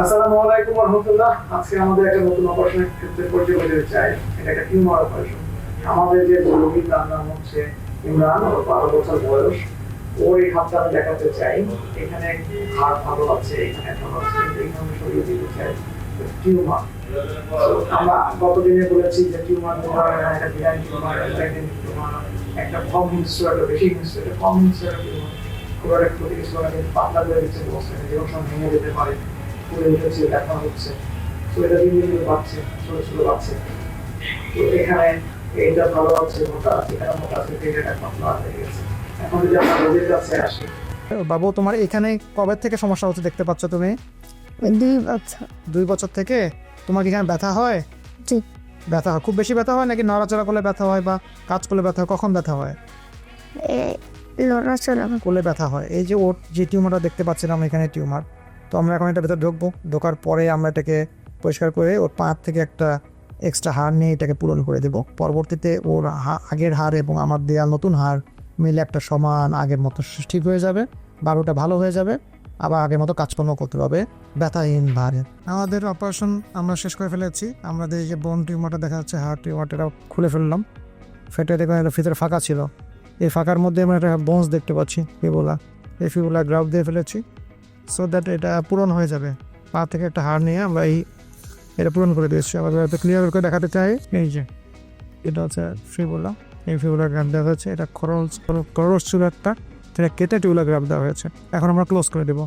আসসালামু আলাইকুম ওয়া রাহমাতুল্লাহ। আজকে আমাদের একটা নতুন অপারেশনের ক্ষেত্রে পরিচয় দিতে চাই। এটা একটা টিউমার অপারেশন। আমাদের যে রোগী তার নাম হচ্ছে ইমরান, ওর 12 বছর বয়স। ওর এই হাতটা আমি দেখাতে চাই। এখানে হাড় ভালো আছে, এখানে ভালো আছে, কিন্তু এখানে সরিয়ে দিতে চাই। টিউমার। আমরা গতদিনে বলেছি যে টিউমার একটা বিরাট টিউমার, একটা কম হিংস্র, একটা বেশি হিংস্র, একটা কম হিংস্র টিউমার। খুব একটা ক্ষতি কিছু না, কিন্তু পাতলা করে দিচ্ছে অবস্থায়, যে কোনো সময় ভেঙে যেতে পারে। ফুলে উঠেছে, দেখা হচ্ছে। তো এটা দিন দিন বাড়ছে, ছোট ছোট বাড়ছে। তো এখানে এইটা ভালো আছে, মোটা আছে, এখানে মোটা আছে, এটা পাতলা হয়ে গেছে। এখন যদি আমরা রোগীর কাছে আসি, বাবু, তোমার এখানে কবে থেকে সমস্যা হচ্ছে দেখতে পাচ্ছ তুমি? 2 বছর। 2 বছর থেকে তোমার কি এখানে ব্যথা হয়? জি। ব্যথা হয়, খুব বেশি ব্যথা হয় নাকি নড়াচড়া করলে ব্যথা হয় বা কাজ করলে ব্যথা হয়? কখন ব্যথা হয়? লড়াচড়া করলে ব্যথা হয়। এই যে ওর যে টিউমারটা দেখতে পাচ্ছিলাম এখানে টিউমার, তো আমরা এখন এটা ভেতরে ঢুকবো। ঢোকার পরে আমরা এটাকে পরিষ্কার করে ওর পাঁচ থেকে একটা এক্সট্রা হাড় নিয়ে এটাকে পূরণ করে দেবো। পরবর্তীতে ওর আগের হাড় এবং আমার দেওয়া নতুন হাড় মিলে একটা সমান আগের মতো ঠিক হয়ে যাবে, বারোটা ভালো হয়ে যাবে, আবার আগের মতো কাজকর্ম করতে হবে ব্যথাহীন ভারে। আমাদের অপারেশন আমরা শেষ করে ফেলেছি। আমাদের এই যে বোন টিউমারটা দেখা যাচ্ছে, হাড় টিউমারটা খুলে ফেললাম। ফেটে দেখবেন এটা ভিতরে ফাঁকা ছিল। এই ফাঁকার মধ্যে আমরা একটা বোনস দেখতে পাচ্ছি, ফিবুলা। এই ফিবুলা গ্রাফ দিয়ে ফেলেছি সো দ্যাট এটা পূরণ হয়ে যাবে। পা থেকে একটা হাড় নিয়ে আমরা এটা পূরণ করে দিয়েছি। আবার ক্লিয়ার করে দেখাতে চাই, এই যে এটা হচ্ছে ফিবুলা। এই ফিবুলা গ্রাফ দেওয়া হয়েছে। এটা খরচ ছিল একটা, সেটা কেটে টিউলা গ্রাফ দেওয়া হয়েছে। এখন আমরা ক্লোজ করে দেবো।